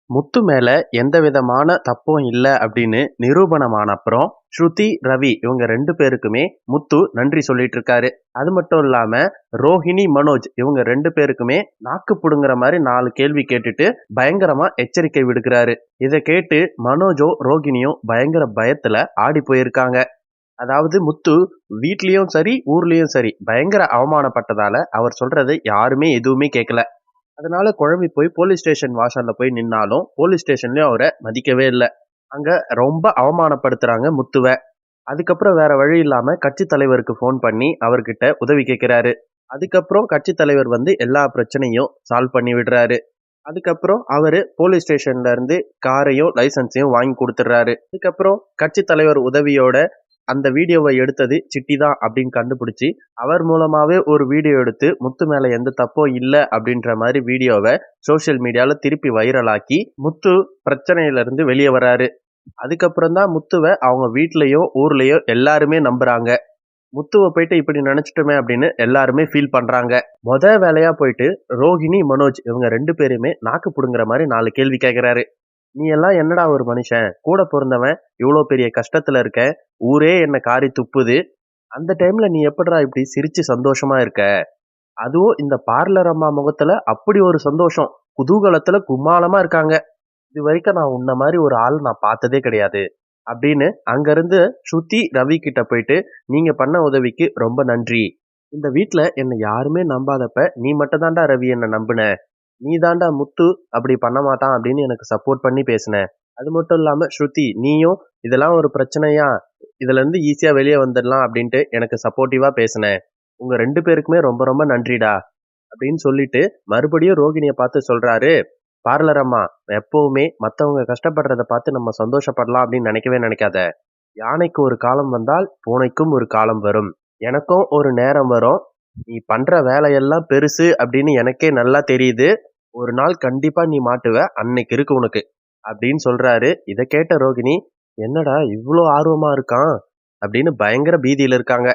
முத்து மேல எந்த விதமான தப்பும் இல்ல அப்படின்னு நிரூபணமான அப்புறம் ஸ்ருதி, ரவி இவங்க 2 பேருக்குமே முத்து நன்றி சொல்லிட்டு இருக்காரு. அது மட்டும் இல்லாம ரோஹிணி, மனோஜ் இவங்க 2 பேருக்குமே நாக்கு புடுங்குற மாதிரி 4 கேள்வி கேட்டுட்டு பயங்கரமா எச்சரிக்கை விடுக்கிறாரு. இத கேட்டு மனோஜோ ரோகிணியும் பயங்கர பயத்துல ஆடி போயிருக்காங்க. அதாவது முத்து வீட்லயும் சரி, ஊர்லயும் சரி பயங்கர அவமானப்பட்டதால அவர் சொல்றதை யாருமே எதுவுமே கேட்கல. அதனால குழம்பி போய் போலீஸ் ஸ்டேஷன் வாசல்ல போய் நின்னாலும் போலீஸ் ஸ்டேஷன்லயும் அவரை மதிக்கவே இல்லை. அங்க ரொம்ப அவமானப்படுத்துறாங்க முத்துவ. அதுக்கப்புறம் வேற வழி இல்லாம கட்சி தலைவருக்கு ஃபோன் பண்ணி அவர்கிட்ட உதவி கேட்கிறாரு. அதுக்கப்புறம் கட்சி தலைவர் வந்து எல்லா பிரச்சனையும் சால்வ் பண்ணி விடுறாரு. அதுக்கப்புறம் அவரு போலீஸ் ஸ்டேஷன்ல இருந்து காரையும் லைசன்ஸையும் வாங்கி கொடுத்துடுறாரு. அதுக்கப்புறம் கட்சி தலைவர் உதவியோட அந்த வீடியோவை எடுத்தது சிட்டி தான் அப்படின்னு கண்டுபிடிச்சி அவர் மூலமாவே ஒரு வீடியோ எடுத்து முத்து மேல எந்த தப்பும் இல்லை அப்படின்ற மாதிரி வீடியோவை சோசியல் மீடியால திருப்பி வைரலாக்கி முத்து பிரச்சனையில இருந்து வெளியே வராரு. அதுக்கப்புறம் தான் முத்துவை அவங்க வீட்லயோ ஊர்லயோ எல்லாருமே நம்புறாங்க. முத்துவை போயிட்டு இப்படி நினைச்சிட்டோமே அப்படின்னு எல்லாருமே ஃபீல் பண்றாங்க. வேலையா போயிட்டு ரோஹிணி, மனோஜ் இவங்க 2 பேருமே நாக்கு புடுங்குற மாதிரி 4 கேள்வி கேட்கிறாரு. நீ எல்லாம் என்னடா ஒரு மனுஷன், கூட பிறந்தவன், இவ்வளோ பெரிய கஷ்டத்துல இருக்க, ஊரே என்ன காரி துப்புது, அந்த டைம்ல நீ எப்படிடா இப்படி சிரிச்சு சந்தோஷமா இருக்க? அதுவும் இந்த பார்லர் அம்மா முகத்துல அப்படி ஒரு சந்தோஷம், குதூகலத்துல கும்மாளமா இருக்காங்க. இது வரைக்கும் நான் உன்ன மாதிரி ஒரு ஆள் நான் பார்த்ததே கிடையாது அப்படின்னு அங்கிருந்து ஸ்ருதி, ரவி கிட்ட போயிட்டு நீங்க பண்ண உதவிக்கு ரொம்ப நன்றி. இந்த வீட்ல என்னை யாருமே நம்பாதப்ப நீ மட்டும் தான்டா ரவி என்ன நம்புன. நீ தாண்டா முத்து அப்படி பண்ண மாட்டான் அப்படின்னு எனக்கு சப்போர்ட் பண்ணி பேசின. அது மட்டும் இல்லாம ஸ்ருதி, நீயும் இதெல்லாம் ஒரு பிரச்சனையா, இதுல இருந்து ஈஸியா வெளியே வந்துடலாம் அப்படின்ட்டு எனக்கு சப்போர்ட்டிவா பேசின. உங்க 2 பேருக்குமே ரொம்ப ரொம்ப நன்றிடா அப்படின்னு சொல்லிட்டு மறுபடியும் ரோகிணிய பார்த்து சொல்றாரு. பார்லர் அம்மா, எப்பவுமே மத்தவங்க கஷ்டப்படுறத பார்த்து நம்ம சந்தோஷப்படலாம் அப்படின்னு நினைக்கவே நினைக்காத. யானைக்கு ஒரு காலம் வந்தால் பூனைக்கும் ஒரு காலம் வரும். எனக்கும் ஒரு நேரம் வரும். நீ பண்ற வேலையெல்லாம் பெருசு அப்படின்னு எனக்கே நல்லா தெரியுது. ஒரு நாள் கண்டிப்பா நீ மாட்டுவ, அன்னைக்கு இருக்கு உனக்கு அப்படின்னு சொல்றாரு. இதை கேட்ட ரோகிணி, என்னடா இவ்வளோ ஆர்வமா இருக்கான் அப்படின்னு பயங்கர பீதியில இருக்காங்க.